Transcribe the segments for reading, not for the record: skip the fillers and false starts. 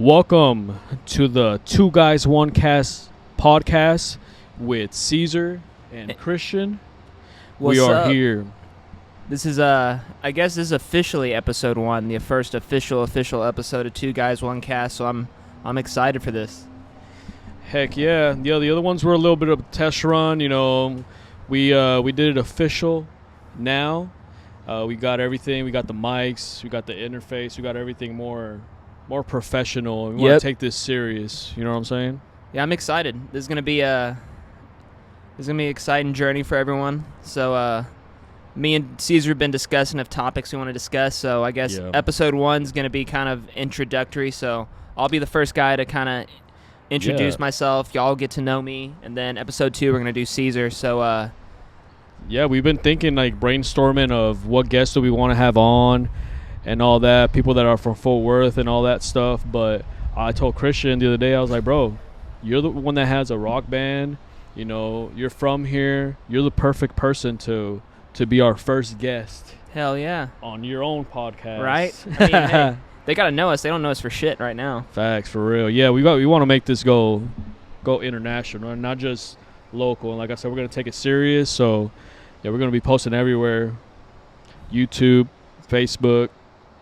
Welcome to the Two Guys One Cast podcast with Caesar and Christian. What's we are up? here. This is I guess this is officially episode 1, the first official episode of Two Guys One Cast. So I'm excited for this. Heck yeah. The other ones were a little bit of a test run. You know, we did it official now. We got everything. We got the mics. We got the interface. We got everything more professional. We want to take this serious. You know what I'm saying? Yeah, I'm excited. This is gonna be an exciting journey for everyone. So me and Caesar have been discussing of topics we want to discuss. So I guess episode 1 is gonna be kind of introductory. So I'll be the first guy to kind of introduce myself. Y'all get to know me, and then episode 2 we're gonna do Caesar. So yeah, we've been thinking, like, brainstorming of what guests do we want to have on and all that, people that are from Fort Worth and all that stuff. But I told Christian the other day, I was like, bro, you're the one that has a rock band. You know, you're from here. You're the perfect person to be our first guest. Hell yeah. On your own podcast. Right? I mean, hey, they got to know us. They don't know us for shit right now. Facts, for real. Yeah, we want to make this go international, not just local. And like I said, we're going to take it serious. So, yeah, we're going to be posting everywhere. YouTube, Facebook,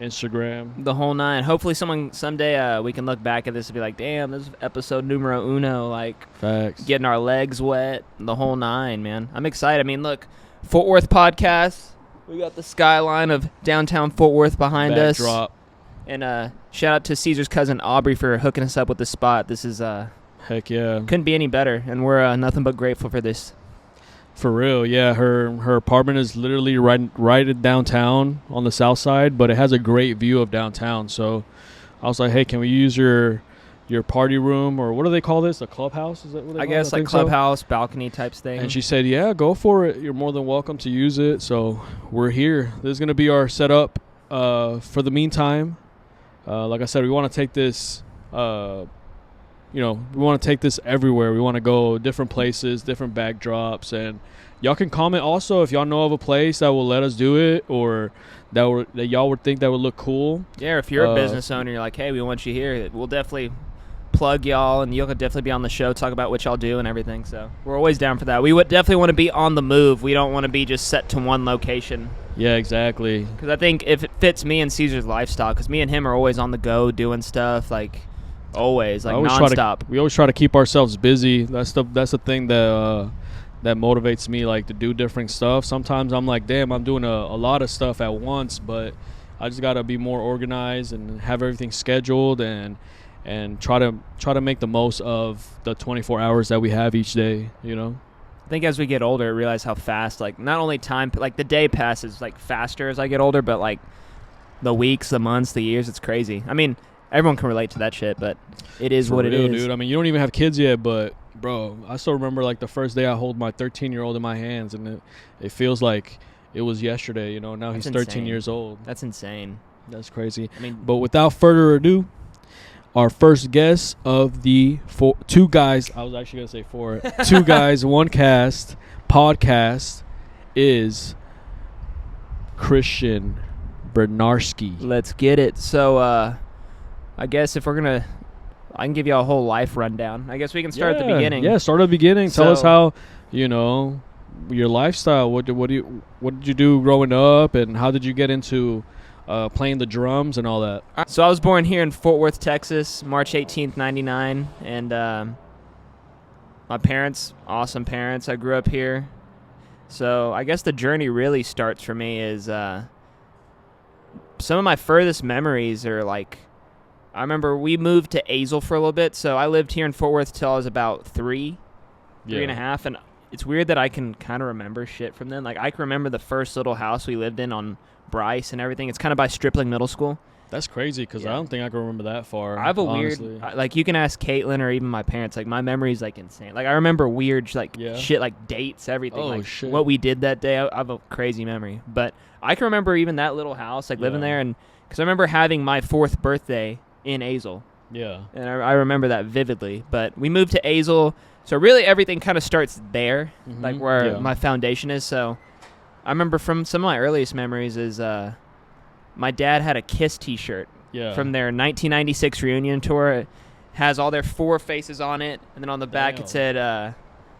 Instagram. The whole 9. Hopefully someday we can look back at this and be like, damn, this is episode numero uno. Like, facts. Getting our legs wet. The whole 9, man. I'm excited. I mean, look, Fort Worth podcast. We got the skyline of downtown Fort Worth behind us. Backdrop. And shout out to Caesar's cousin Aubrey for hooking us up with this spot. This is heck yeah. Couldn't be any better, and we're nothing but grateful for this. For real, yeah. Her apartment is literally right downtown on the south side, but it has a great view of downtown. So I was like, hey, can we use your party room, or what do they call this? A clubhouse? Is that what they call guess it? Like clubhouse, balcony types thing. And she said, yeah, go for it. You're more than welcome to use it. So we're here. This is going to be our setup for the meantime. Like I said, we want to take this, we want to take this everywhere. We want to go different places, different backdrops. And y'all can comment also if y'all know of a place that will let us do it, or that y'all would think that would look cool. Yeah, if you're a business owner, you're like, hey, we want you here. We'll definitely plug y'all, and you'll definitely be on the show, talk about what y'all do and everything. So we're always down for that. We would definitely want to be on the move. We don't want to be just set to one location. Yeah, exactly. Because I think if it fits me and Caesar's lifestyle, because me and him are always on the go doing stuff, like always, like nonstop. We always try to keep ourselves busy. That's the thing that motivates me, like, to do different stuff. Sometimes I'm like, damn, I'm doing a lot of stuff at once, but I just gotta be more organized and have everything scheduled and try to make the most of the 24 hours that we have each day, you know? I think as we get older, I realize how fast, like, not only time, like, the day passes, like, faster as I get older, but, like, the weeks, the months, the years, it's crazy. I mean, everyone can relate to that shit, but it is what it is. Dude. I mean, you don't even have kids yet, but, bro, I still remember, like, the first day I hold my 13-year-old in my hands, and it feels like it was yesterday, you know? Now he's 13 years old. That's insane. That's crazy. I mean, but without further ado, our first guest of the Two Guys, I was actually going to say 4, Two Guys, One Cast podcast is Christian Bednarski. Let's get it. So, I guess if we're going to, I can give you a whole life rundown. I guess we can start at the beginning. Yeah, start at the beginning. Tell us how, your lifestyle. What did you do growing up, and how did you get into playing the drums and all that? So I was born here in Fort Worth, Texas, March 18th, 99. And my parents, awesome parents. I grew up here. So I guess the journey really starts for me is some of my furthest memories are, like, I remember we moved to Azle for a little bit. So I lived here in Fort Worth till I was about 3 and a half. And it's weird that I can kind of remember shit from then. Like, I can remember the first little house we lived in on Bryce and everything. It's kind of by Stripling Middle School. That's crazy, because I don't think I can remember that far. I have a honestly. Weird, like, you can ask Caitlin or even my parents. Like, my memory is, like, insane. Like, I remember weird, like, shit, like dates, everything. Like, shit. What we did that day. I have a crazy memory. But I can remember even that little house, like, living there. And because I remember having my 4th birthday in Azle. Yeah. And I remember that vividly. But we moved to Azle. So really everything kind of starts there, like where my foundation is. So I remember from some of my earliest memories is my dad had a Kiss T-shirt from their 1996 reunion tour. It has all their 4 faces on it, and then on the back it said,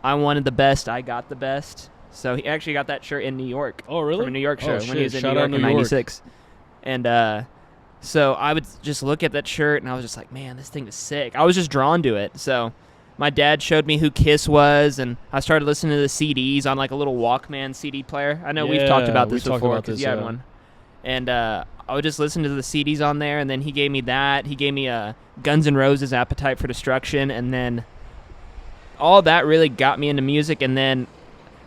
I wanted the best, I got the best. So he actually got that shirt in New York. Oh, really? From a New York show when he was in Shout New out York in 96. And so I would just look at that shirt, and I was just like, man, this thing is sick. I was just drawn to it. So my dad showed me who Kiss was, and I started listening to the CDs on like a little Walkman CD player. I know we've talked about this before because you had one. And I would just listen to the CDs on there, and then he gave me that. He gave me Guns N' Roses' Appetite for Destruction, and then all that really got me into music. And then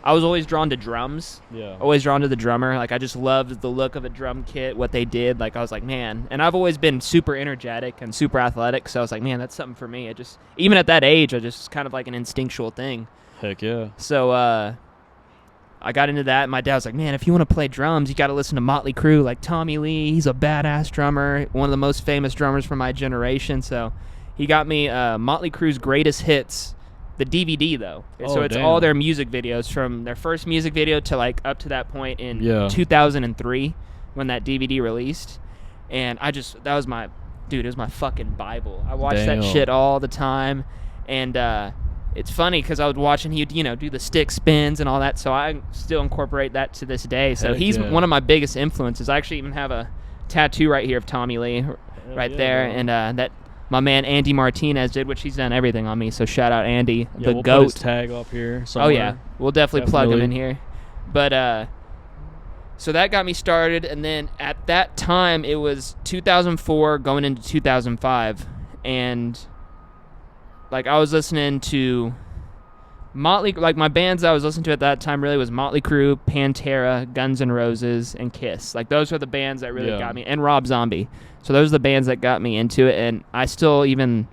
I was always drawn to drums. Yeah. Always drawn to the drummer. Like, I just loved the look of a drum kit, what they did. Like, I was like, man. And I've always been super energetic and super athletic, so I was like, man, that's something for me. It just, even at that age, I just kind of like an instinctual thing. Heck yeah. So I got into that, and my dad was like, man, if you want to play drums, you got to listen to Motley Crue. Like, Tommy Lee, he's a badass drummer, one of the most famous drummers from my generation. So he got me Motley Crue's Greatest Hits. The DVD, though. So it's all their music videos from their first music video to like up to that point in 2003 when that DVD released. And that was my, dude, it was my fucking Bible. I watched that shit all the time. And it's funny because I would watch and he'd, do the stick spins and all that. So I still incorporate that to this day. So he's one of my biggest influences. I actually even have a tattoo right here of Tommy Lee right there. And that my man Andy Martinez did, which he's done everything on me. So shout out Andy, the we'll GOAT. Put his tag up here somewhere. Oh yeah, we'll definitely plug him in here. But so that got me started, and then at that time it was 2004 going into 2005, and like I was listening to Motley. Like my bands I was listening to at that time really was Motley Crue, Pantera, Guns N' Roses, and Kiss. Like those are the bands that really got me, and Rob Zombie. So those are the bands that got me into it, and I still, even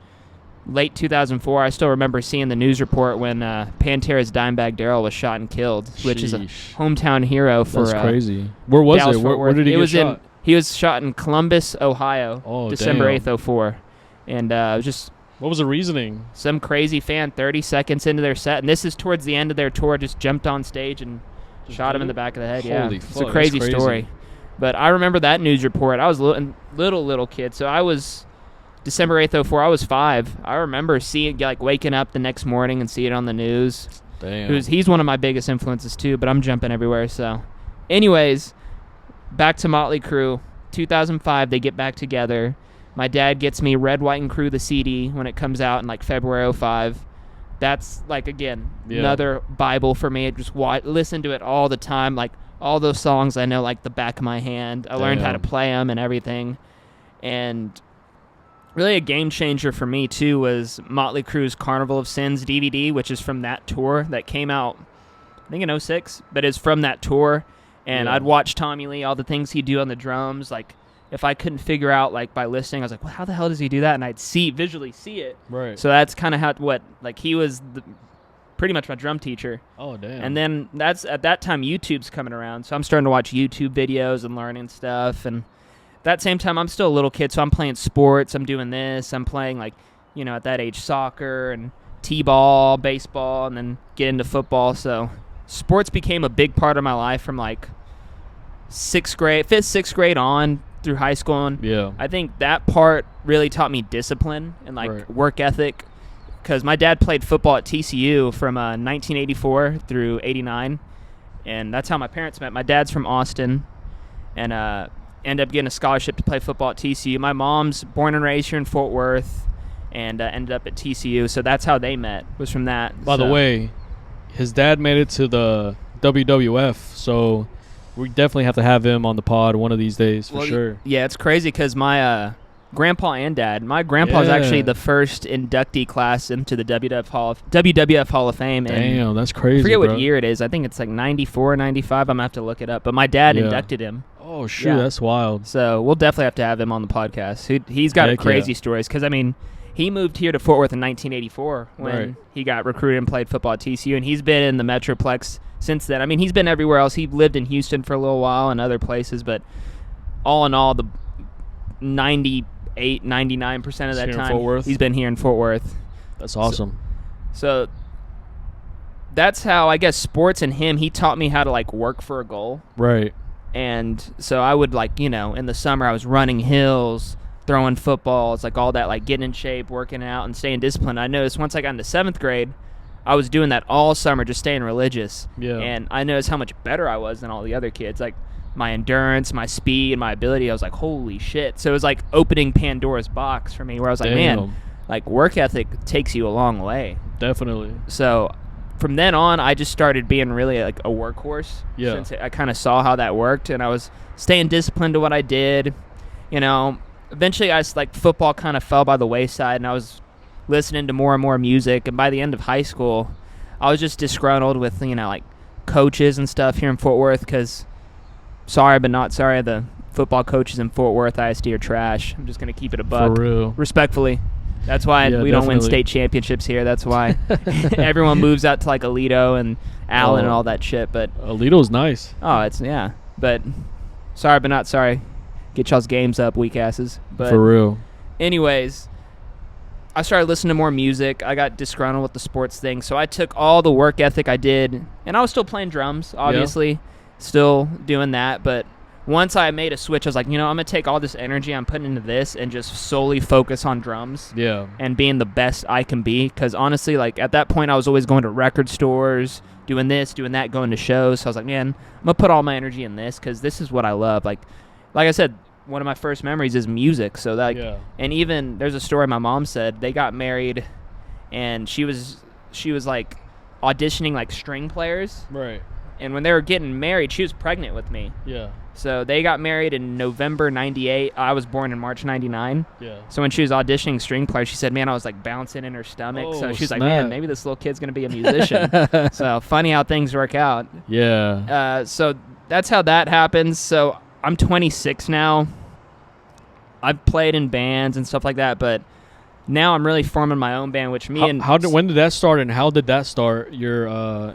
late 2004, I still remember seeing the news report when Pantera's Dimebag Darrell was shot and killed, which is a hometown hero for That's crazy. Where was Dallas, it? Where did he get shot? He was shot in Columbus, Ohio, December 8th, 04. And just... What was the reasoning? Some crazy fan, 30 seconds into their set, and this is towards the end of their tour, just jumped on stage and shot him in the back of the head. Holy fuck, it's a crazy story. But I remember that news report. I was a little kid, so I was December 8th, 04. I was 5. I remember seeing, like, waking up the next morning and see it on the news. Damn. He's one of my biggest influences too, but I'm jumping everywhere. So, anyways, back to Motley Crue. 2005, they get back together. My dad gets me Red, White, and Crew, the CD, when it comes out in like February 05. That's like, again, another Bible for me. I just listen to it all the time. Like, all those songs I know like the back of my hand. I learned how to play them and everything. And really a game changer for me too was Motley Crue's Carnival of Sins DVD, which is from that tour that came out, I think in 06, but it's from that tour. And I'd watch Tommy Lee, all the things he'd do on the drums. Like, if I couldn't figure out, like, by listening, I was like, well, how the hell does he do that? And I'd visually see it. Right. So that's kind of he was pretty much my drum teacher. Oh, damn. And then at that time, YouTube's coming around. So I'm starting to watch YouTube videos and learning stuff. And at that same time, I'm still a little kid, so I'm playing sports. I'm doing this. I'm playing, like, at that age, soccer and t-ball, baseball, and then get into football. So sports became a big part of my life from, like, 5th, 6th grade on through high school. And I think that part really taught me discipline and, like, work ethic. Because my dad played football at TCU from 1984 through 89, and that's how my parents met. My dad's from Austin, and ended up getting a scholarship to play football at TCU. My mom's born and raised here in Fort Worth, and ended up at TCU, so that's how they met, was from that. By the way, his dad made it to the WWF, so we definitely have to have him on the pod one of these days, for sure. Yeah, it's crazy because my... grandpa and dad. My grandpa is actually the first inductee class into the WWF Hall of Fame. Damn, and that's crazy. I forget what year it is. I think it's like 94, 95. I'm going to have to look it up. But my dad inducted him. Oh, shoot, that's wild. So we'll definitely have to have him on the podcast. He's got crazy stories. Because, I mean, he moved here to Fort Worth in 1984 when he got recruited and played football at TCU. And he's been in the Metroplex since then. I mean, he's been everywhere else. He lived in Houston for a little while and other places. But all in all, the 99% of that time he's been here in Fort Worth. That's awesome. So that's how, I guess, sports and him, he taught me how to, like, work for a goal. Right. And so I would, like, in the summer I was running hills, throwing footballs, like all that, like getting in shape, working out, and staying disciplined. I noticed once I got into 7th grade, I was doing that all summer, just staying religious. Yeah. And I noticed how much better I was than all the other kids. Like my endurance, my speed, and my ability, I was like, holy shit. So it was like opening Pandora's box for me, where I was like, man, like work ethic takes you a long way. Definitely. So from then on, I just started being really like a workhorse. Yeah. Since I kind of saw how that worked, and I was staying disciplined to what I did. You know, eventually like football kind of fell by the wayside, and I was listening to more and more music. And by the end of high school, I was just disgruntled with, you know, like coaches and stuff here in Fort Worth, because sorry but not sorry, the football coaches in Fort Worth ISD are trash. I'm just going to keep it a buck. For real. Respectfully. That's why we don't win state championships here. That's why everyone moves out to like Alito and Allen and all that shit. But Alito's nice. Oh, yeah. But sorry but not sorry. Get y'all's games up, weak asses. But for real. Anyways, I started listening to more music. I got disgruntled with the sports thing. So I took all the work ethic I did, and I was still playing drums, obviously. Still doing that. But once I made a switch, I was like, you know, I'm going to take all this energy I'm putting into this and just solely focus on drums. Yeah. And being the best I can be. Because honestly, like at that point, I was always going to record stores, doing this, doing that, going to shows. So I was like, man, I'm going to put all my energy in this because this is what I love. Like I said, one of my first memories is music. So that, and even there's a story my mom said. They got married, and she was like auditioning like string players. Right. And when they were getting married, she was pregnant with me. Yeah. So they got married in November 98. I was born in March 99. Yeah. So when she was auditioning string player, she said, man, I was like bouncing in her stomach. Oh, so she was snap. like, man, maybe this little kid's going to be a musician. So funny how things work out. Yeah. So that's how that happens. So I'm 26 now. I've played in bands and stuff like that, but now I'm really forming my own band, which when did that start, and how did that start? You're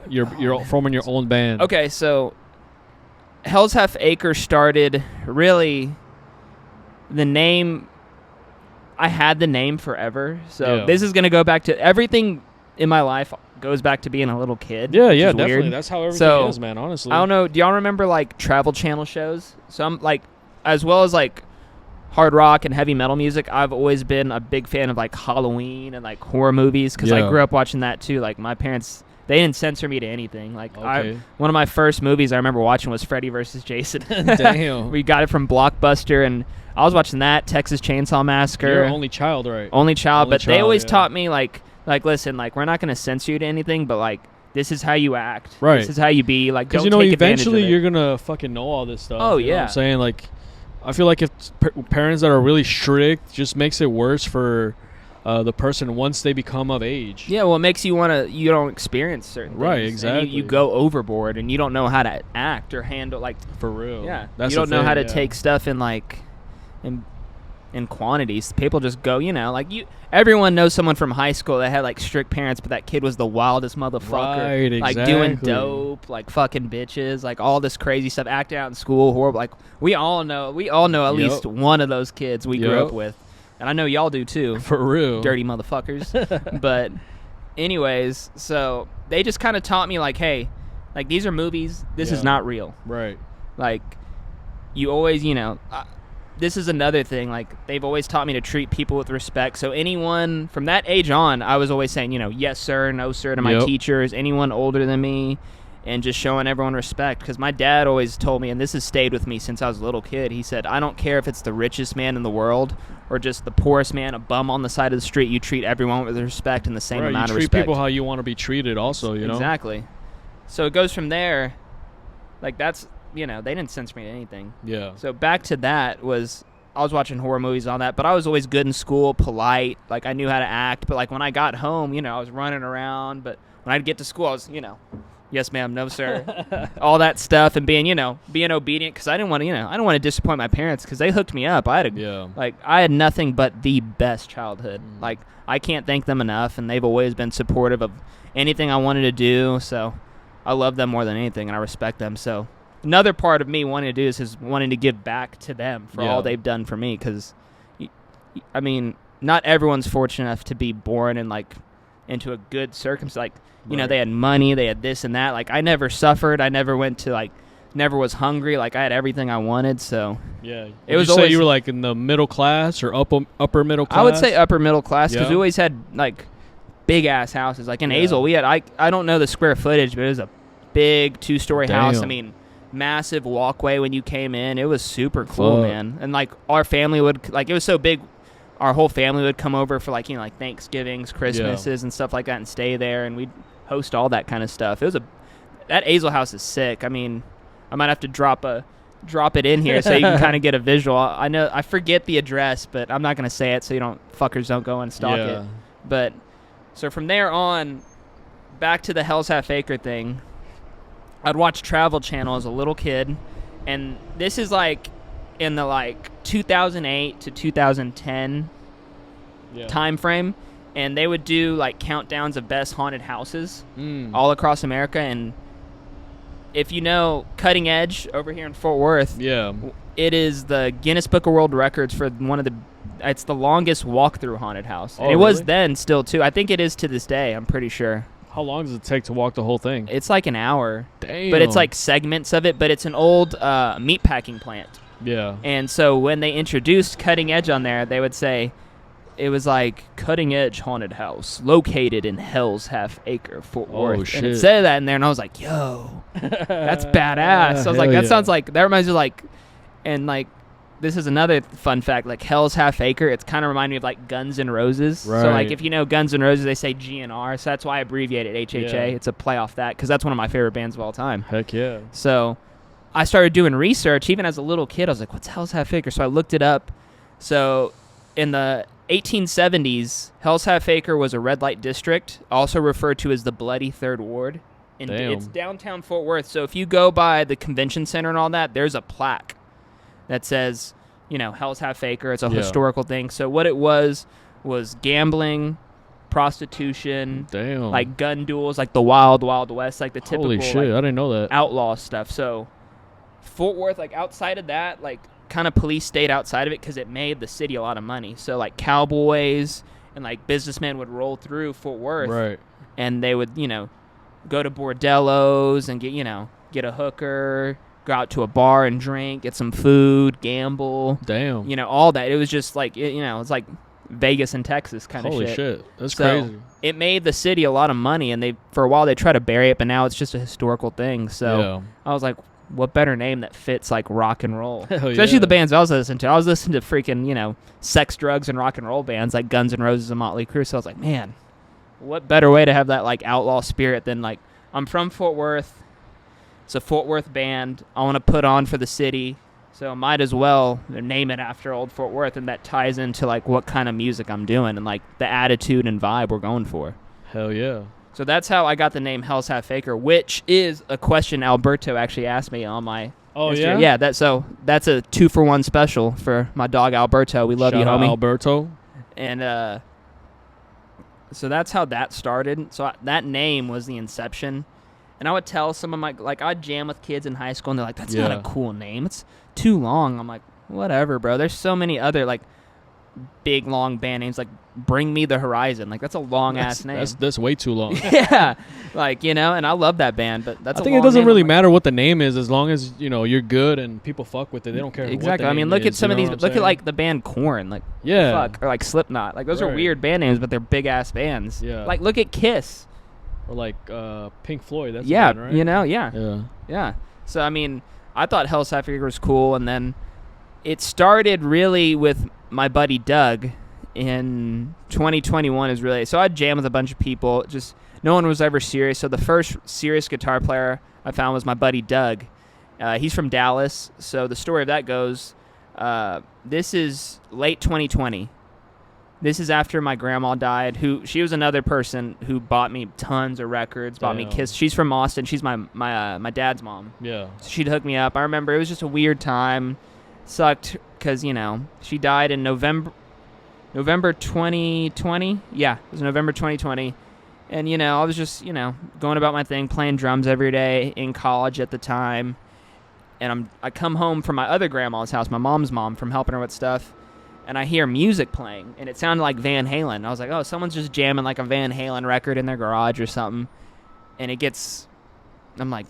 forming your own band. Okay, so Hell's Half Acre started really the name. I had the name forever, so this is gonna go back to everything in my life. Goes back to being a little kid. Yeah, definitely. Weird. That's how everything is, man. Honestly, I don't know. Do y'all remember like Travel Channel shows? So I'm like, as well as like hard rock and heavy metal music, I've always been a big fan of like Halloween and like horror movies, because I grew up watching that too. Like my parents, they didn't censor me to anything. Like one of my first movies I remember watching was Freddy vs. Jason. Damn. We got it from Blockbuster, and I was watching that, Texas Chainsaw Massacre. You're only child, right? Only child, but they always taught me like listen, like we're not going to censor you to anything, but like this is how you act. Right. This is how you be. Like, don't you know, take eventually advantage of it. you're gonna fucking know all this stuff. Oh, you know what I'm saying? Like, I feel like if parents that are really strict just makes it worse for the person once they become of age. Yeah, well, it makes you you don't experience certain things. Right, exactly. You go overboard, and you don't know how to act or handle, like, for real. Yeah, that's you don't know how to take stuff in like in quantities. People just go, you know, like everyone knows someone from high school that had like strict parents, but that kid was the wildest motherfucker. Right, exactly. Like doing dope, like fucking bitches, like all this crazy stuff, acting out in school, horrible. Like we all know at least one of those kids we grew up with. And I know y'all do too. For real. Dirty motherfuckers. But anyways, so they just kind of taught me like, hey, like these are movies. This is not real. Right. Like you always, you know, this is another thing. Like they've always taught me to treat people with respect. So anyone from that age on, I was always saying, you know, yes, sir, no, sir to my teachers, anyone older than me, and just showing everyone respect. Because my dad always told me, and this has stayed with me since I was a little kid, he said, I don't care if it's the richest man in the world or just the poorest man, a bum on the side of the street, you treat everyone with respect and the same amount of respect. You treat people how you want to be treated also, you know? Exactly. So it goes from there. Like that's, you know, they didn't censor me to anything. Yeah. So back to that was, I was watching horror movies and all that, but I was always good in school, polite. Like I knew how to act, but like when I got home, you know, I was running around. But when I'd get to school, I was, you know, yes, ma'am, no, sir, all that stuff, and being obedient, because I didn't want to disappoint my parents, because they hooked me up. I had nothing but the best childhood. Like I can't thank them enough, and they've always been supportive of anything I wanted to do. So I love them more than anything, and I respect them. So another part of me wanting to do this is wanting to give back to them for all they've done for me, because I mean, not everyone's fortunate enough to be born in like into a good circumstance. Like, you know, they had money, they had this and that. Like I never suffered. I never went to like never was hungry. Like I had everything I wanted. So Yeah. it was you say always, you were like in the middle class or upper middle class? I would say upper middle class because Yeah. we always had like big ass houses. Like in Yeah. Azle, we had I don't know the square footage, but it was a big 2-story house. I Damn. mean, massive walkway when you came in. It was super cool, Fuck. man. And like our family would like it was so big. Our whole family would come over for like like Thanksgivings, Christmases, and stuff like that, and stay there, and we'd host all that kind of stuff. That Azle house is sick. I mean, I might have to drop it in here so you can kind of get a visual. I know I forget the address, but I'm not gonna say it so fuckers don't go and stalk it. But so from there on, back to the Hell's Half Acre thing. I'd watch Travel Channel as a little kid, and this is like in the like 2008 to 2010 time frame, and they would do like countdowns of best haunted houses all across America. And if you know Cutting Edge over here in Fort Worth, it is the Guinness Book of World Records for it's the longest walk-through haunted house. And it was then still too. I think it is to this day, I'm pretty sure. How long does it take to walk the whole thing? It's like an hour. Damn. But it's like segments of it, but it's an old meat packing plant. Yeah. And so when they introduced Cutting Edge on there, they would say it was like Cutting Edge Haunted House located in Hell's Half Acre, Fort Worth. Shit. And it said that in there, and I was like, yo, that's badass. So I was like, that reminds me of like, and like, this is another fun fact, like Hell's Half Acre, it's kind of reminding me of like Guns N' Roses. Right. So like if you know Guns N' Roses, they say GNR, so that's why I abbreviated HHA. Yeah. It's a play off that, because that's one of my favorite bands of all time. Heck yeah. So I started doing research, even as a little kid. I was like, what's Hell's Half Acre? So I looked it up. So in the 1870s, Hell's Half Acre was a red light district, also referred to as the Bloody Third Ward. And it's downtown Fort Worth. So if you go by the convention center and all that, there's a plaque that says, Hell's Half Acre. It's a historical thing. So what it was gambling, prostitution, like gun duels, like the Wild Wild West, like the typical Holy shit, I didn't know that. Outlaw stuff. So Fort Worth, like outside of that, like kind of police stayed outside of it because it made the city a lot of money. So like cowboys and like businessmen would roll through Fort Worth, right, and they would go to bordellos and get a hooker, go out to a bar and drink, get some food, gamble. Damn. All that. It was just like, it's like Vegas and Texas kind of shit. Holy shit. That's so crazy. It made the city a lot of money, and for a while they tried to bury it, but now it's just a historical thing. So I was like, what better name that fits like rock and roll? Hell Especially the bands I was listening to. I was listening to freaking, sex, drugs, and rock and roll bands like Guns N' Roses and Motley Crue. So I was like, man, what better way to have that like outlaw spirit than like, I'm from Fort Worth. It's a Fort Worth band I want to put on for the city, so might as well name it after old Fort Worth, and that ties into like what kind of music I'm doing and like the attitude and vibe we're going for. Hell yeah. So that's how I got the name Hell's Half Acre, which is a question Alberto actually asked me on my history. Yeah, that's a 2-for-1 special for my dog Alberto. We love you, Shout out homie. Alberto. And so that's how that started. So that name was the inception. And I would tell some of my, like, I'd jam with kids in high school, and they're like, that's not a cool name. It's too long. I'm like, whatever, bro. There's so many other, like, big, long band names, like Bring Me the Horizon. Like, that's a long-ass name. That's way too long. Yeah. Like, and I love that band, but that's I think it doesn't really matter what the name is, as long as, you're good and people fuck with it. They don't care exactly. what the I mean, name look is, at some of these. look At, like, the band Korn. Like, fuck. Or, like, Slipknot. Like, those are weird band names, but they're big-ass bands. Yeah. Like, look at Kiss. Or like Pink Floyd. That's band, right? Yeah. So, I mean, I thought Hell's Half Acre was cool, and then it started really with my buddy Doug in 2021 is really... So I'd jam with a bunch of people. Just no one was ever serious. So the first serious guitar player I found was my buddy Doug. He's from Dallas. So the story of that goes, this is late 2020. This is after my grandma died, she was another person who bought me tons of records, bought me Kiss. She's from Austin. She's my dad's mom. Yeah. So she'd hook me up. I remember it was just a weird time. Sucked because, she died in November 2020. Yeah, it was November 2020. And, I was just, going about my thing, playing drums every day in college at the time. And I come home from my other grandma's house, my mom's mom, from helping her with stuff. And I hear music playing, and it sounded like Van Halen. I was like, oh, someone's just jamming like a Van Halen record in their garage or something. And I'm like,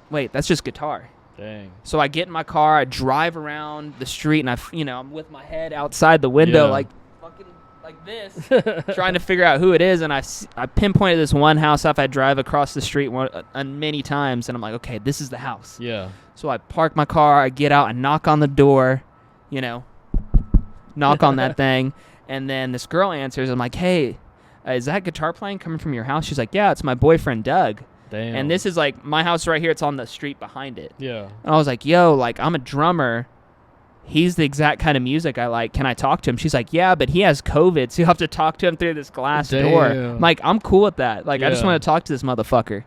wait, that's just guitar. Dang. So I get in my car, I drive around the street, and I'm with my head outside the window, like fucking like this, trying to figure out who it is. And I pinpointed this one house after I drive across the street many times, and I'm like, okay, this is the house. Yeah. So I park my car, I get out, I knock on the door, knock on that thing, and then this girl answers. I'm like, hey, is that guitar playing coming from your house? She's like, yeah, it's my boyfriend Doug. Damn. And this is like my house right here. It's on the street behind it. Yeah. And I was like, yo, like I'm a drummer. He's the exact kind of music I like. Can I talk to him? She's like, yeah, but he has COVID, so you have to talk to him through this glass door. I'm like, I'm cool with that. Like, I just want to talk to this motherfucker.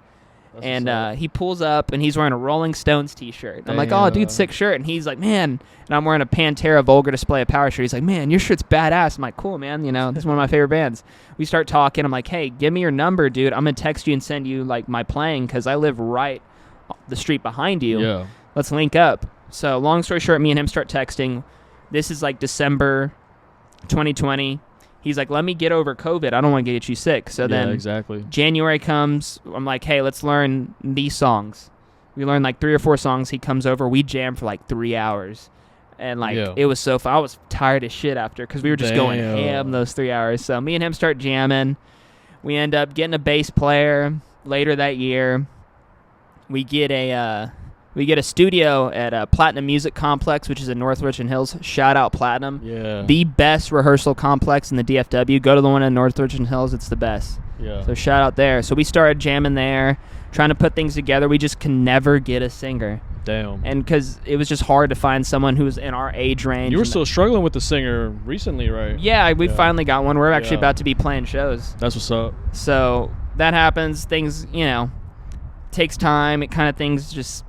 And he pulls up, and he's wearing a Rolling Stones T-shirt. And I'm like, oh, dude, sick shirt. And he's like, man. And I'm wearing a Pantera Vulgar Display of Power shirt. He's like, man, your shirt's badass. I'm like, cool, man. This is one of my favorite bands. We start talking. I'm like, hey, give me your number, dude. I'm going to text you and send you, like, my playing because I live right the street behind you. Yeah. Let's link up. So long story short, me and him start texting. This is, like, December 2020. He's like, let me get over COVID. I don't want to get you sick. So then exactly. January comes. I'm like, hey, let's learn these songs. We learn like 3 or 4 songs. He comes over. We jam for like 3 hours. And like it was so fun. I was tired as shit after because we were just going ham those 3 hours. So me and him start jamming. We end up getting a bass player later that year. We get a studio at Platinum Music Complex, which is in North Richland Hills. Shout out Platinum. Yeah. The best rehearsal complex in the DFW. Go to the one in North Richland Hills. It's the best. Yeah. So shout out there. So we started jamming there, trying to put things together. We just can never get a singer. Damn. And because it was just hard to find someone who was in our age range. You were still struggling with the singer recently, right? Yeah, we finally got one. We're actually about to be playing shows. That's what's up. So that happens. Things, takes time. It kind of things just,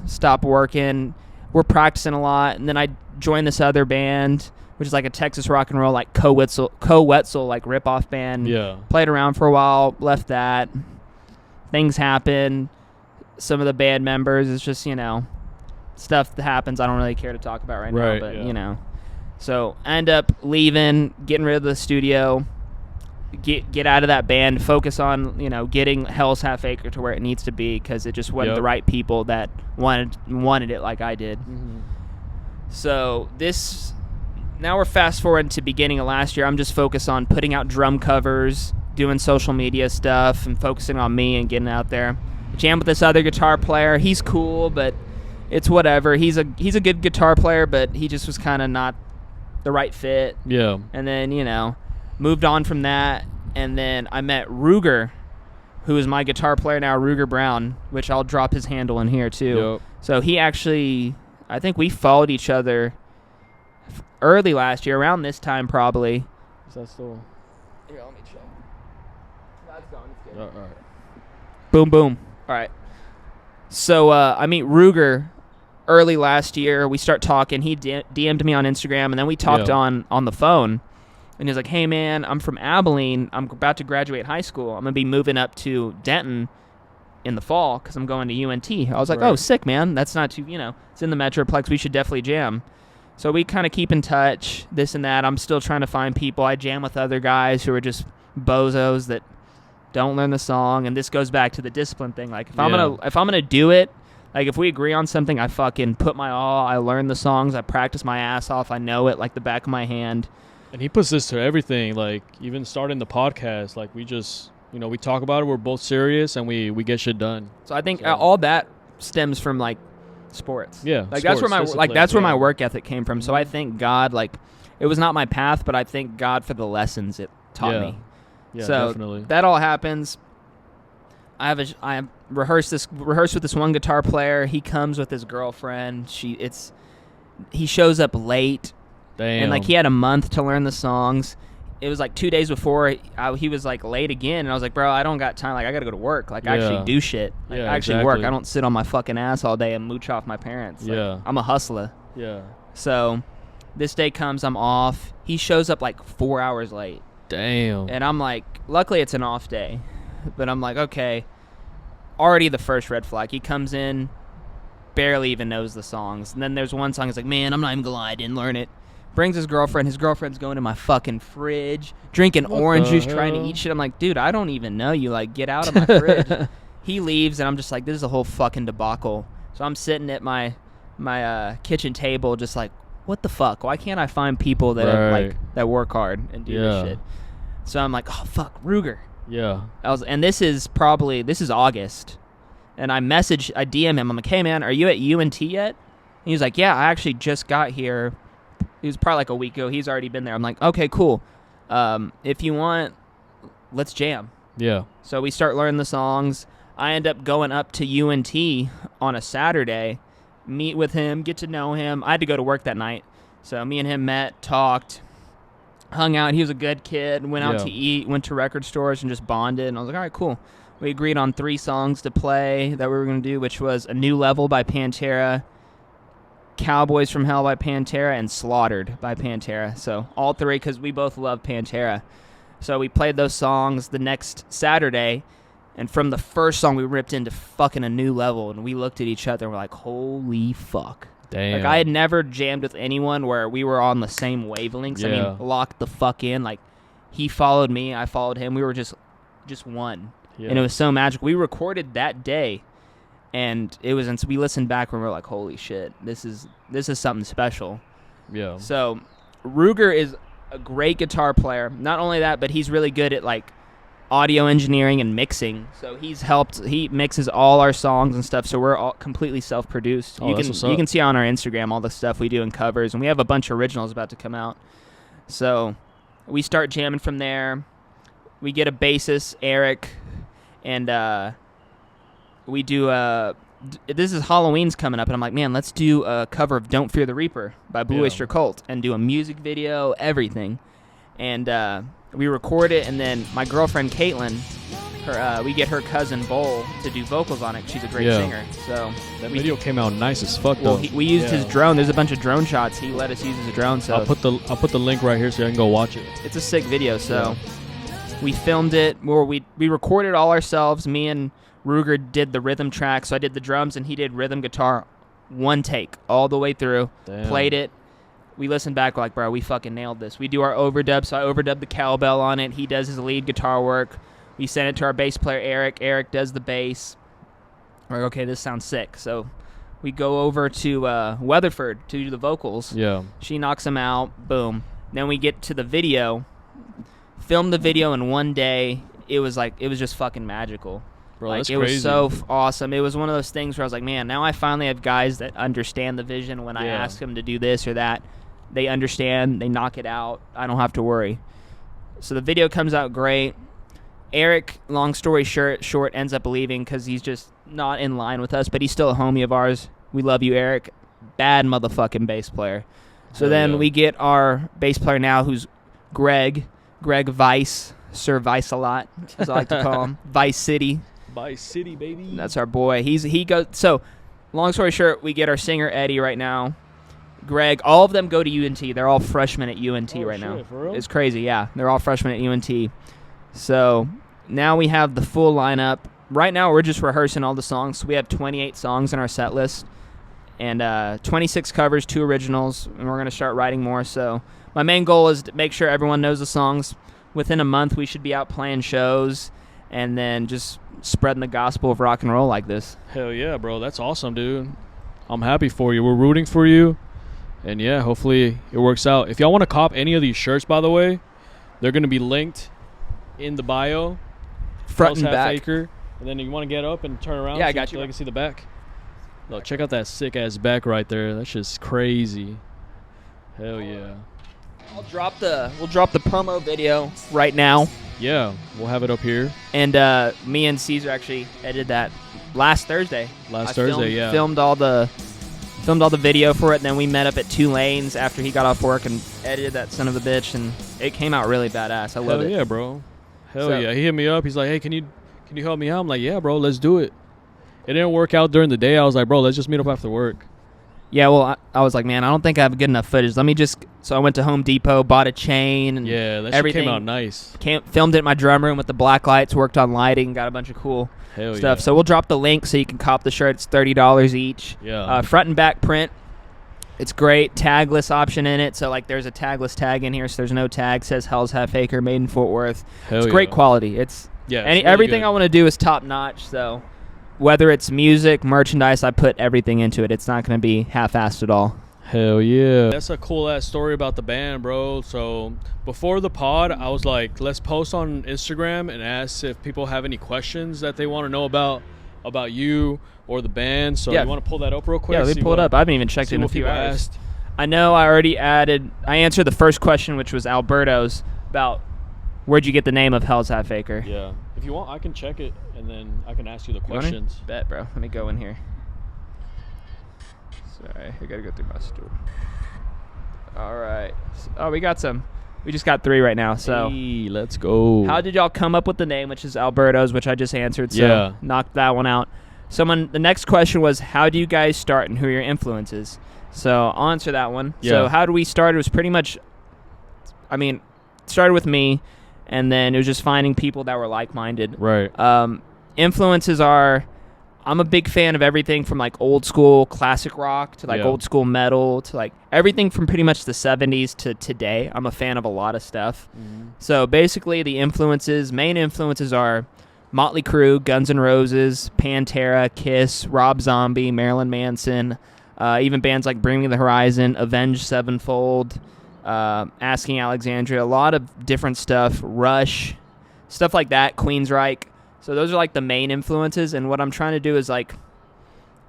stop working. We're practicing a lot. And then I joined this other band, which is like a Texas rock and roll, like Co-Wetzel, like rip-off band. Yeah. Played around for a while, left that. Things happen. Some of the band members, it's just, stuff that happens I don't really care to talk about right now. But, So I end up leaving, getting rid of the studio, get out of that band, focus on, getting Hell's Half Acre to where it needs to be because it just wasn't the right people that wanted it like I did. Mm-hmm. So now we're fast forward to beginning of last year. I'm just focused on putting out drum covers, doing social media stuff, and focusing on me and getting out there. Jam with this other guitar player. He's cool, but it's whatever. He's a good guitar player, but he just was kind of not the right fit. Yeah. And then, moved on from that, and then I met Ruger, who is my guitar player now, Ruger Brown, which I'll drop his handle in here too. Yep. So he actually, I think we followed each other early last year, around this time probably. Is that still? Here, let me check. That's gone. It's good. All right. Boom, boom. All right. So I meet Ruger early last year. We start talking. He DM'd me on Instagram, and then we talked on the phone. And he's like, hey, man, I'm from Abilene. I'm about to graduate high school. I'm going to be moving up to Denton in the fall because I'm going to UNT. I was like, oh, sick, man. That's not too, it's in the Metroplex. We should definitely jam. So we kind of keep in touch, this and that. I'm still trying to find people. I jam with other guys who are just bozos that don't learn the song. And this goes back to the discipline thing. Like, if I'm gonna do it, like, if we agree on something, I fucking put my all. I learn the songs. I practice my ass off. I know it like the back of my hand. And he puts this to everything, like even starting the podcast, like we just, we talk about it. We're both serious and we get shit done. So I think all that stems from like sports. Yeah. Like sports, that's where my work ethic came from. So I thank God, like it was not my path, but I thank God for the lessons it taught me. Yeah, so definitely. That all happens. I rehearsed with this one guitar player. He comes with his girlfriend. He shows up late. Damn. And like he had a month to learn the songs. It was like 2 days before he was like late again, and I was like, bro, I don't got time. Like I gotta go to work. Like I actually do shit. Like, I actually work. I don't sit on my fucking ass all day and mooch off my parents. Like, I'm a hustler. Yeah. So this day comes, I'm off. He shows up like 4 hours late. Damn. And I'm like, luckily it's an off day, but I'm like, okay. Already the first red flag. He comes in, barely even knows the songs, and then there's one song. He's like, man, I'm not even gonna lie, I didn't learn it. Brings his girlfriend. His girlfriend's going in my fucking fridge, drinking orange juice, trying to eat shit. I'm like, dude, I don't even know you. Like, get out of my fridge. He leaves, and I'm just like, this is a whole fucking debacle. So I'm sitting at my kitchen table just like, what the fuck? Why can't I find people that Right. that work hard and do this shit? So I'm like, oh fuck, Ruger. Yeah. And this is August. And I DM him. I'm like, hey man, are you at UNT yet? And he was like, yeah, I actually just got here. It was probably like a week ago. He's already been there. I'm like, okay, cool. If you want, let's jam. Yeah. So we start learning the songs. I end up going up to UNT on a Saturday, meet with him, get to know him. I had to go to work that night. So me and him met, talked, hung out. He was a good kid, went out to eat, went to record stores, and just bonded. And I was like, all right, cool. We agreed on 3 songs to play that we were going to do, which was A New Level by Pantera, Cowboys from Hell by Pantera, and Slaughtered by Pantera. So all 3, because we both love Pantera. So we played those songs the next Saturday, and from the first song, we ripped into fucking A New Level, and we looked at each other and we're like, holy fuck. Damn. Like, I had never jammed with anyone where we were on the same wavelengths. Yeah. I mean, locked the fuck in. Like, he followed me, I followed him. We were just one. Yeah. And it was so magical. We recorded that day, and it was, and so we listened back and we were like, holy shit, this is something special. Yeah. So Ruger is a great guitar player. Not only that, but he's really good at like audio engineering and mixing. So he mixes all our songs and stuff, so we're all completely self-produced. Oh, that's what's up. You can see on our Instagram all the stuff we do in covers, and we have a bunch of originals about to come out. So we start jamming from there. We get a bassist, Eric, and we do this is Halloween's coming up, and I'm like, man, let's do a cover of Don't Fear the Reaper by Blue Oyster Cult and do a music video, everything. And we record it, and then my girlfriend Caitlin, we get her cousin Bowl to do vocals on it. She's a great singer. So that video came out nice as fuck. Well, though. we used his drone. There's a bunch of drone shots. He let us use his drone. So I'll put the link right here so you can go watch it. It's a sick video. So we filmed it. We recorded all ourselves. Me and Ruger did the rhythm track. So I did the drums and he did rhythm guitar. One take all the way through. Damn. Played it. We listened back, we're like, bro, we fucking nailed this. We do our overdub, so I overdubbed the cowbell on it. He does his lead guitar work. We send it to our bass player, Eric. Eric does the bass. We're like, okay, this sounds sick. So we go over to Weatherford to do the vocals. Yeah. She knocks them out. Boom. Then we get to the video. Film the video in one day. It was just fucking magical. Bro, like, that's it crazy. was so awesome. It was one of those things where I was like, man, now I finally have guys that understand the vision. When I ask them to do this or that, they understand. They knock it out. I don't have to worry. So the video comes out great. Eric, long story short, ends up leaving because he's just not in line with us, but he's still a homie of ours. We love you, Eric. Bad motherfucking bass player. So then we get our bass player now, who's Greg Vice, Sir Vice a lot, as I like to call him. Vice City. Vice City, baby. That's our boy. He goes. So, long story short, we get our singer Eddie right now. Greg, all of them go to UNT. They're all freshmen at UNT right now. For real? It's crazy, yeah. They're all freshmen at UNT. So now we have the full lineup. Right now we're just rehearsing all the songs. So we have 28 songs in our set list, and 26 covers, 2 originals, and we're going to start writing more. So my main goal is to make sure everyone knows the songs. Within a month, we should be out playing shows, and then just spreading the gospel of rock and roll like this. Hell yeah, bro. That's awesome, dude. I'm happy for you. We're rooting for you. And yeah, hopefully it works out. If y'all want to cop any of these shirts, by the way, they're going to be linked in the bio. Front and Half back. Acre. And then you want to get up and turn around Yeah, I so got you. I can see the back. No, check out that sick-ass back right there. That's just crazy. Hell yeah. We'll drop the promo video right now. Yeah, we'll have it up here. And me and Caesar actually edited that last Thursday. Filmed all the video for it, and then we met up at Tulane's after he got off work and edited that son of a bitch, and it came out really badass. I love it. Hell yeah, bro. Hell yeah. He hit me up. He's like, hey, can you help me out? I'm like, yeah, bro, let's do it. It didn't work out during the day. I was like, bro, let's just meet up after work. Yeah, well, I was like, man, I don't think I have good enough footage. So I went to Home Depot, bought a chain, and that everything. Shit came out nice. Filmed it in my drum room with the black lights, worked on lighting, got a bunch of cool stuff. Yeah. So we'll drop the link so you can cop the shirts, $30 each. Yeah. Front and back print. It's great. Tagless option in it. So, like, there's a tagless tag in here, so there's no tag. Says Hell's Half Acre, made in Fort Worth. It's great quality. It's really everything good. I want to do is top notch. So whether it's music, merchandise, I put everything into it. It's not going to be half-assed at all. Hell yeah. That's a cool ass story about the band, bro. So before the pod, I was like, let's post on Instagram and ask if people have any questions that they want to know about you or the band. So you want to pull that up real quick? Yeah, let me pull it up. I haven't even checked it in a few hours. I know I already added. I answered the first question, which was Alberto's, about where'd you get the name of Hell's Half Acre. Yeah. If you want, I can check it, and then I can ask you the questions. Bet, bro. Let me go in here. Sorry, I got to go through my store. All right. Oh, we got some. We just got 3 right now, so. Hey, let's go. How did y'all come up with the name, which is Alberto's, which I just answered, so knocked that one out. The next question was, how do you guys start and who are your influences? So I'll answer that one. Yeah. So how do we start? It was pretty much, it started with me, and then it was just finding people that were like-minded. Right. Influences are, I'm a big fan of everything from like old school classic rock to like old school metal to like everything from pretty much the 70s to today. I'm a fan of a lot of stuff. Mm-hmm. So basically the main influences are Motley Crue, Guns N' Roses, Pantera, Kiss, Rob Zombie, Marilyn Manson, even bands like Bring Me the Horizon, Avenged Sevenfold, Asking Alexandria, a lot of different stuff, Rush, stuff like that, Queensryche. So those are like the main influences, and what I'm trying to do is like,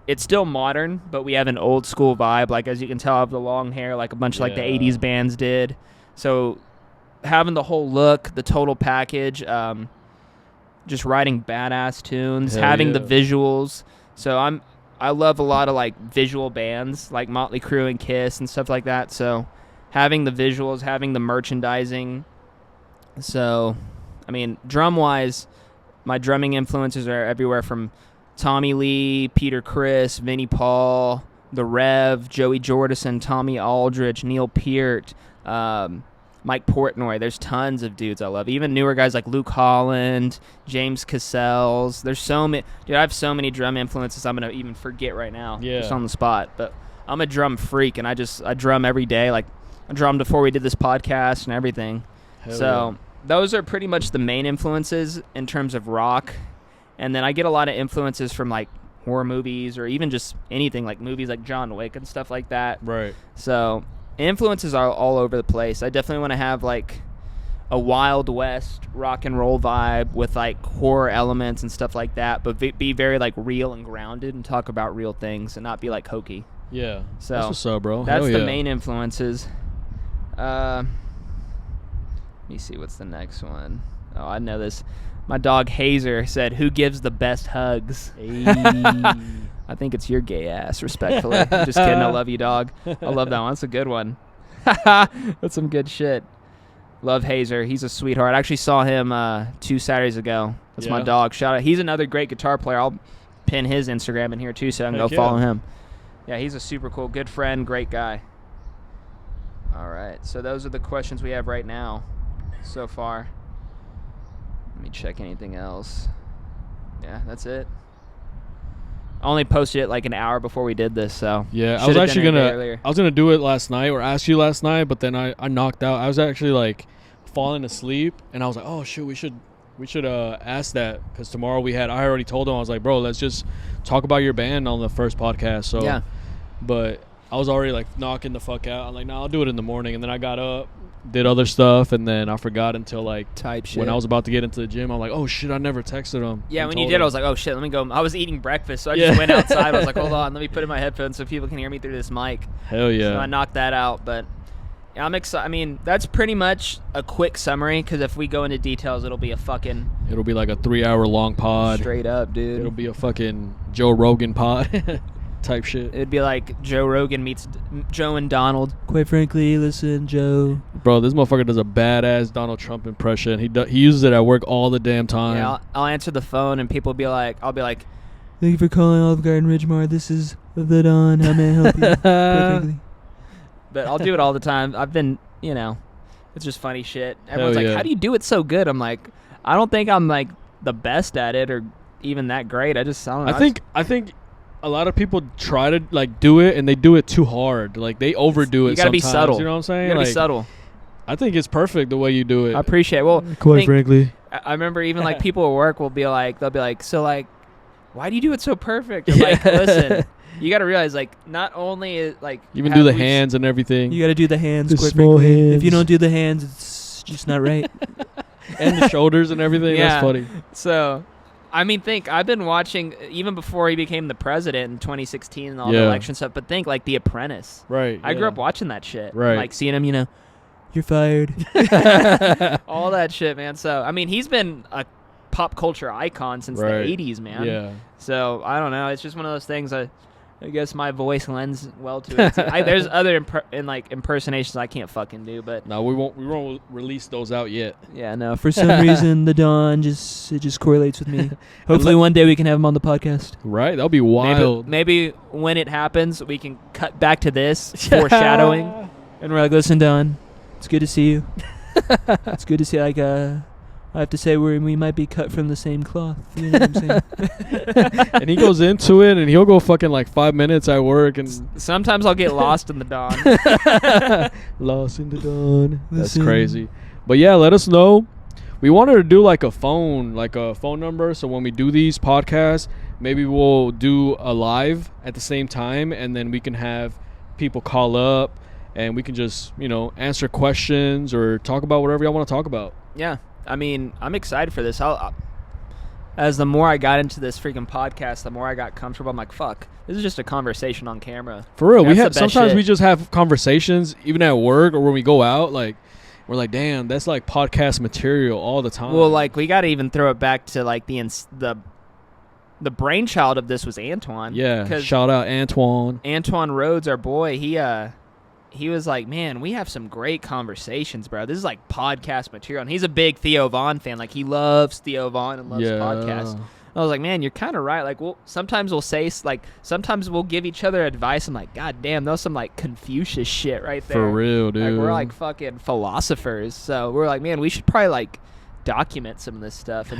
it's still modern, but we have an old school vibe. Like as you can tell, I have the long hair, like a bunch of like the 80s bands did. So having the whole look, the total package, just writing badass tunes, having the visuals. So I love a lot of like visual bands like Motley Crue and Kiss and stuff like that. So having the visuals, having the merchandising. So, drum wise, my drumming influences are everywhere from Tommy Lee, Peter Criss, Vinnie Paul, The Rev, Joey Jordison, Tommy Aldrich, Neil Peart, Mike Portnoy. There's tons of dudes I love. Even newer guys like Luke Holland, James Cassells. There's so many. Dude, I have so many drum influences I'm going to even forget right now. Yeah. Just on the spot. But I'm a drum freak, and I drum every day. Like, I drummed before we did this podcast and everything. Those are pretty much the main influences in terms of rock. And then I get a lot of influences from, like, horror movies or even just anything, like movies like John Wick and stuff like that. Right. So influences are all over the place. I definitely want to have, like, a Wild West rock and roll vibe with, like, horror elements and stuff like that, but be very, like, real and grounded and talk about real things and not be, like, hokey. Yeah. So that's what's up, bro. That's the main influences. Let me see, what's the next one? Oh, I know this. My dog Hazer said, "Who gives the best hugs?" Hey. I think it's your gay ass, respectfully. I'm just kidding. I love you, dog. I love that one. That's a good one. That's some good shit. Love Hazer. He's a sweetheart. I actually saw him 2 Saturdays ago. That's my dog. Shout out. He's another great guitar player. I'll pin his Instagram in here, too, so I can go follow him. Yeah, he's a super cool, good friend, great guy. All right. So those are the questions we have right now so far. Let me check anything else. Yeah, that's it. I only posted it like an hour before we did this, so yeah, I was actually gonna do it last night or ask you last night, but then I knocked out. I was actually like falling asleep, and I was like, oh shoot, we should ask that because tomorrow I already told him, I was like, bro, let's just talk about your band on the first podcast. So yeah, but I was already like knocking the fuck out. I'm like, no, I'll do it in the morning, and then I got up, did other stuff, and then I forgot until like type shit. When I was about to get into the gym. I'm like, oh shit, I never texted him. Yeah, when you did, I was like, oh shit, let me go. I was eating breakfast, so I just went outside. I was like, hold on, let me put in my headphones so people can hear me through this mic. Hell yeah. So I knocked that out, but yeah, I'm excited. That's pretty much a quick summary because if we go into details, it'll be like a 3-hour long pod. Straight up, dude. It'll be a fucking Joe Rogan pod. Type shit. It'd be like Joe Rogan meets Joe and Donald. Quite frankly, listen, Joe. Bro, this motherfucker does a badass Donald Trump impression. He uses it at work all the damn time. Yeah, I'll answer the phone and people will be like, I'll be like, thank you for calling Olive Garden Ridgemar. This is the Don. How may I help you? Quite frankly. But I'll do it all the time. I've been, it's just funny shit. Everyone's like, how do you do it so good? I'm like, I don't think I'm like the best at it or even that great. I don't know. I think a lot of people try to like do it and they do it too hard. Like they overdo it. You gotta be subtle. You know what I'm saying? You gotta be subtle. I think it's perfect the way you do it. I appreciate it. Well, quite frankly, I remember even like people at work they'll be like, so like, why do you do it so perfect? I'm like, listen, you got to realize, like, not only is, like, even do the hands and everything. You got to do the hands. The small hands. If you don't do the hands, it's just not right. And the shoulders and everything. Yeah. That's funny. So, I mean, I've been watching even before he became the president in 2016 and all the election stuff. But think like The Apprentice. Right. I grew up watching that shit. Right. Like seeing him, you're fired. All that shit, man. So, I mean, he's been a pop culture icon since the 80s, man. Yeah. So, I don't know. It's just one of those things. I guess my voice lends well to it. There's other impersonations I can't fucking do, but no, we won't release those out yet. Yeah, no. For some reason, the Don just correlates with me. Hopefully, one day we can have him on the podcast. Right, that'll be wild. Maybe when it happens, we can cut back to this foreshadowing, and we're like, "Listen, Don, it's good to see you. It's good to see." Like, I have to say we might be cut from the same cloth. You know what I'm saying? And he goes into it, and he'll go fucking like 5 minutes at work, and sometimes I'll get lost in the dawn. Lost in the dawn. That's crazy. But yeah, let us know. We wanted to do like a phone number, so when we do these podcasts, maybe we'll do a live at the same time, and then we can have people call up, and we can just answer questions or talk about whatever y'all want to talk about. Yeah. I mean, I'm excited for this. As the more I got into this freaking podcast, the more I got comfortable. I'm like, fuck, this is just a conversation on camera. For real, sometimes we just have conversations, even at work or when we go out. Like, we're like, damn, that's like podcast material all the time. Well, like, we got to even throw it back to like the brainchild of this was Antoine. Yeah, shout out Antoine. Antoine Rhodes, our boy. He was like, man, we have some great conversations, bro. This is like podcast material. And he's a big Theo Von fan. Like, he loves Theo Von and loves podcasts. I was like, man, you're kind of right. Like, sometimes we'll say, like, sometimes we'll give each other advice. I'm like, God damn, that was some, like, Confucius shit right there. For real, dude. Like, we're, like, fucking philosophers. So we're like, man, we should probably, like, document some of this stuff. And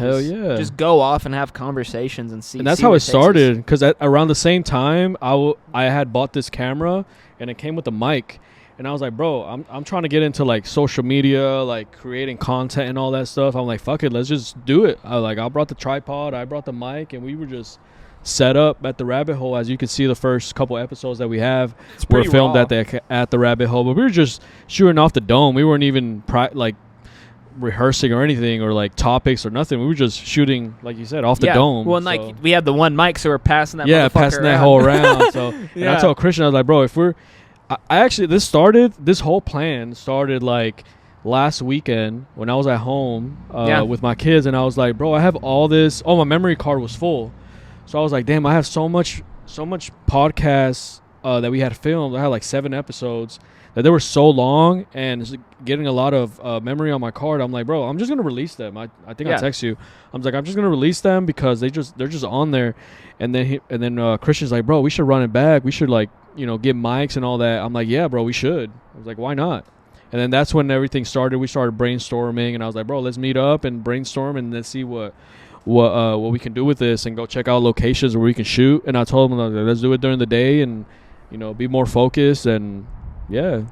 just go off and have conversations and see. And that's how it started. Because around the same time, I had bought this camera, and it came with a mic. And I was like, bro, I'm trying to get into like social media, like creating content and all that stuff. I'm like, fuck it, let's just do it. I brought the tripod, I brought the mic, and we were just set up at the Rabbit Hole. As you can see, the first couple episodes that we have were filmed at the Rabbit Hole. But we were just shooting off the dome. We weren't even rehearsing or anything or like topics or nothing. We were just shooting, like you said, off the dome. Well, like we had the one mic, so we're passing that. That whole around. So and I told Christian, I was like, bro, if we're this whole plan started like last weekend when I was at home with my kids, and I was like, bro, I have all this. Oh, my memory card was full, so I was like, damn, I have so much podcasts that we had filmed. I had like 7 episodes that they were so long and getting a lot of memory on my card. I'm like, bro, I'm just gonna release them. I think I text you. I'm like, I'm just gonna release them because they're just on there. And then Christian's like, bro, we should run it back. We should like get mics and all that. I'm like, yeah, bro, we should. I was like, why not? And then that's when everything started. We started brainstorming, and I was like, bro, let's meet up and brainstorm and let's see what we can do with this and go check out locations where we can shoot. And I told him, let's do it during the day and be more focused. And yeah.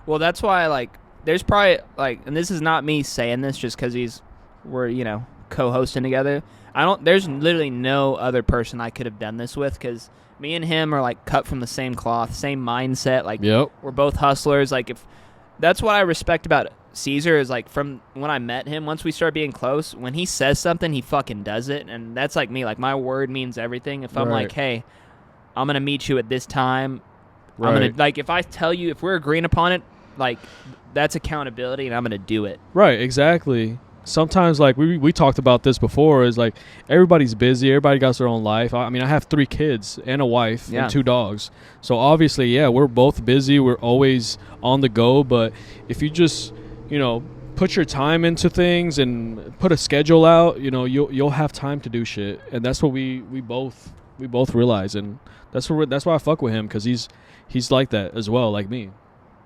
Well, that's why there's probably and this is not me saying this just because we're co-hosting together. There's literally no other person I could have done this with, because me and him are like cut from the same cloth, same mindset. Like, we're both hustlers. Like, if that's what I respect about Caesar is like from when I met him, once we start being close, when he says something, he fucking does it. And that's like me. Like, my word means everything. If I'm like, hey, I'm going to meet you at this time. I'm going to, like, if I tell you, if we're agreeing upon it, like, that's accountability, and I'm going to do it. Right, exactly. Sometimes, like, we talked about this before, is like everybody's busy, everybody got their own life. I mean, I have 3 kids and a wife and 2 dogs, so obviously, we're both busy, we're always on the go. But if you just put your time into things and put a schedule out, you'll have time to do shit. And that's what we both realize. And that's why I fuck with him, because he's like that as well, like me.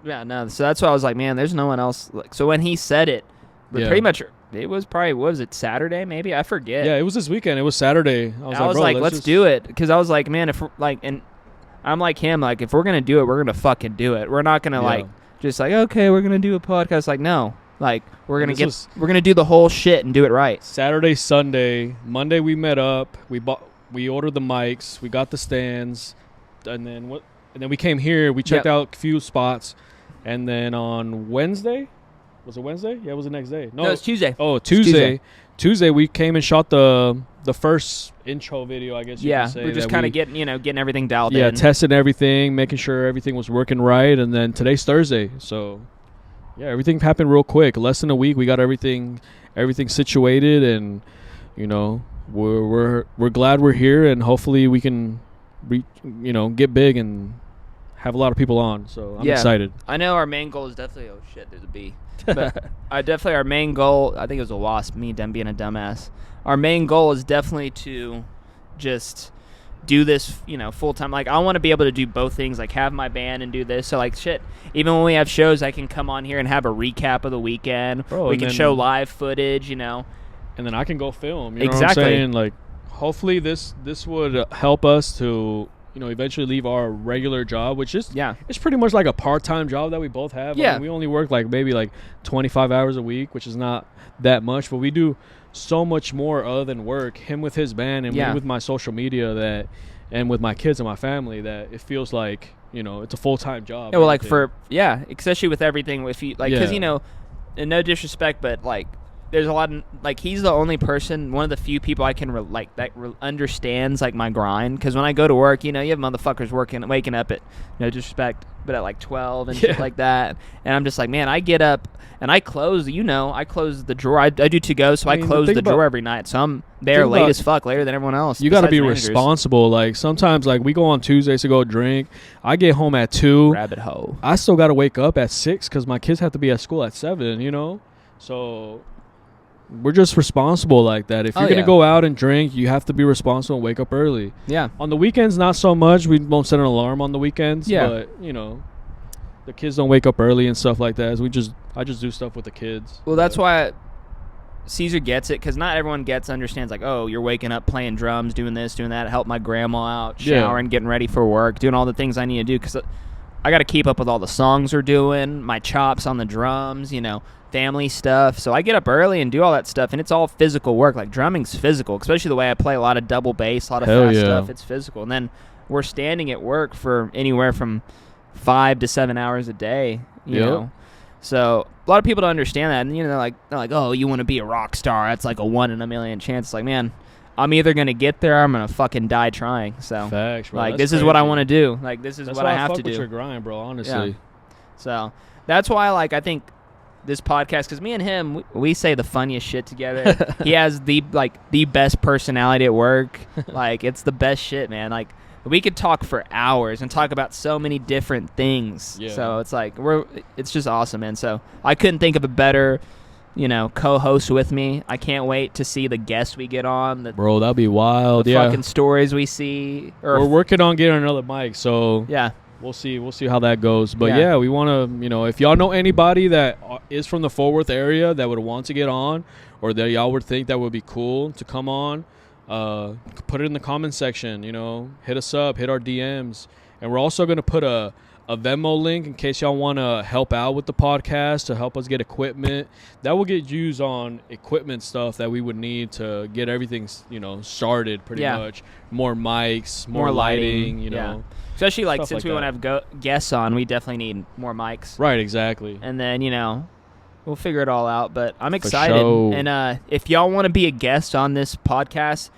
Yeah, no, so that's why I was like, man, there's no one else. So when he said it, pretty much, it was probably, what was it, Saturday maybe? I forget. Yeah, it was this weekend. It was Saturday. I was like, let's do it. Because I was like, man, if and I'm like him, like, if we're going to do it, we're going to fucking do it. We're not going to just like, okay, we're going to do a podcast. Like, no. Like, we're going to do the whole shit and do it right. Saturday, Sunday, Monday we met up. we ordered the mics, we got the stands, and then we came here. We checked out a few spots, and then on Wednesday, was it Wednesday? Yeah, it was the next day. No, it's Tuesday. Oh, Tuesday. Tuesday we came and shot the first intro video, I guess you could say. We're just kind of getting everything dialed in. Yeah, testing everything, making sure everything was working right, and then today's Thursday, so yeah, everything happened real quick. Less than a week, we got everything situated, and we're glad we're here, and hopefully we can get big and have a lot of people on. So I'm excited. I know our main goal is definitely there's a bee. But our main goal, I think it was a wasp, me being a dumbass. Our main goal is definitely to just do this, full time. Like, I want to be able to do both things, like have my band and do this. So like shit, even when we have shows, I can come on here and have a recap of the weekend. Bro, we can show live footage, and then I can go film. Exactly. Know what I'm saying? Like, hopefully this would help us to eventually leave our regular job, which is it's pretty much like a part-time job that we both have. Yeah. I mean, we only work like maybe like 25 hours a week, which is not that much, but we do so much more other than work. Him with his band, and me with my social media, and with my kids and my family, that it feels like it's a full-time job. Yeah, well, like especially with everything, if you because and no disrespect, but like there's a lot of, like, he's the only person, one of the few people I can understands like my grind, because when I go to work, you have motherfuckers waking up at, no disrespect, but at like 12 and shit like that, and I'm just like, man, I get up and I close the drawer. I do to go, so I close the drawer every night, so I'm there late as fuck, later than everyone else. You got to be responsible. Like, sometimes, like, we go on Tuesdays to go drink, I get home at 2, rabbit hole, I still got to wake up at 6 because my kids have to be at school at 7, so we're just responsible like that. If you're going to go out and drink, you have to be responsible and wake up early. Yeah. On the weekends, not so much. We won't set an alarm on the weekends. Yeah. But, the kids don't wake up early and stuff like that. I just do stuff with the kids. Well, that's why Caesar gets it, because not everyone understands, like, oh, you're waking up playing drums, doing this, doing that, help my grandma out, showering, getting ready for work, doing all the things I need to do, because I got to keep up with all the songs we're doing, my chops on the drums, family stuff. So I get up early and do all that stuff, and it's all physical work. Like, drumming's physical, especially the way I play a lot of double bass, a lot of fast stuff. It's physical. And then we're standing at work for anywhere from 5 to 7 hours a day, you know. So a lot of people don't understand that, and they're like, oh, you want to be a rock star? That's like a 1 in a million chance. It's like, man, I'm either gonna get there or I'm gonna fucking die trying. So, facts, bro. Like, this is what I want to do. Like, this is what I have to do. That's why I fuck with your grind, bro. Honestly. Yeah. So that's why, like, I think this podcast, because me and him, we say the funniest shit together. He has the best personality at work. Like, it's the best shit, man. Like, we could talk for hours and talk about so many different things. Yeah. So it's like it's just awesome, man. So I couldn't think of a better, co-host with me. I can't wait to see the guests we get on. Bro, that'd be wild. The fucking stories we see. We're working on getting another mic, so yeah. We'll see how that goes. But yeah, we want to, if y'all know anybody that is from the Fort Worth area that would want to get on, or that y'all would think that would be cool to come on, put it in the comment section, hit us up, hit our DMs. And we're also going to put a Venmo link in case y'all want to help out with the podcast, to help us get equipment. That will get used on equipment stuff that we would need to get everything, started pretty much. More mics, more lighting, Especially, like, since we want to have guests on, we definitely need more mics. Right, exactly. And then, we'll figure it all out. But I'm excited. Sure. And if y'all want to be a guest on this podcast,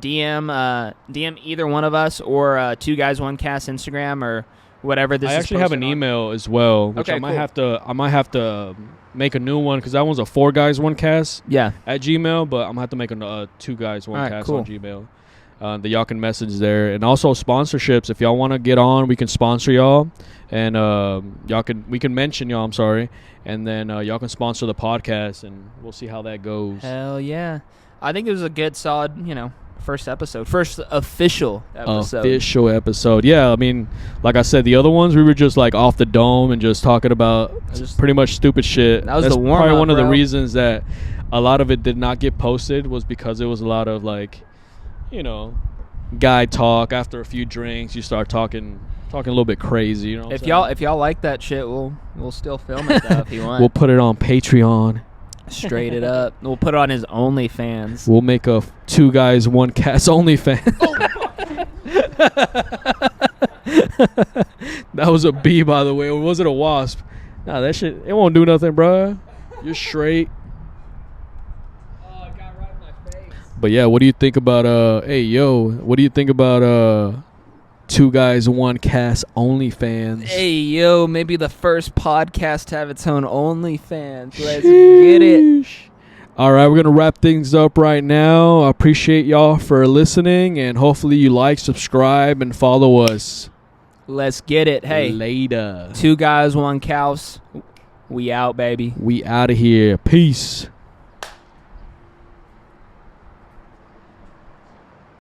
DM either one of us, or Two Guys One Cast Instagram, or whatever this is. I actually have an email as well, which I might have to make a new one, because that one's a 4 Guys One Cast at Gmail, but I'm gonna have to make a 2 Guys One Cast on Gmail. That y'all can message there. And also sponsorships. If y'all want to get on, we can sponsor y'all, and we can mention y'all, I'm sorry, and then y'all can sponsor the podcast, and we'll see how that goes. Hell yeah. I think it was a good, solid, first official episode. Yeah, I mean, like I said, the other ones we were just like off the dome and just talking about pretty much stupid shit. That's the warm-up, probably one of the reasons that a lot of it did not get posted, was because it was a lot of, like, guy talk. After a few drinks, you start talking a little bit crazy. If y'all like that shit, we'll still film it though if you want. We'll put it on Patreon. Straight it up. We'll put it on his OnlyFans. We'll make a 2 guys 1 cast OnlyFans. That was a bee, by the way. Or was it a wasp? Nah, that shit, it won't do nothing, bruh. You're straight. Oh, it got right in my face. But yeah, what do you think about what do you think about 2 guys 1 cast OnlyFans? Hey, yo, maybe the first podcast to have its own OnlyFans. Let's get it. All right, we're going to wrap things up right now. I appreciate y'all for listening, and hopefully you like, subscribe, and follow us. Let's get it. Hey, later. 2 guys, 1 cows. We out, baby. We out of here. Peace.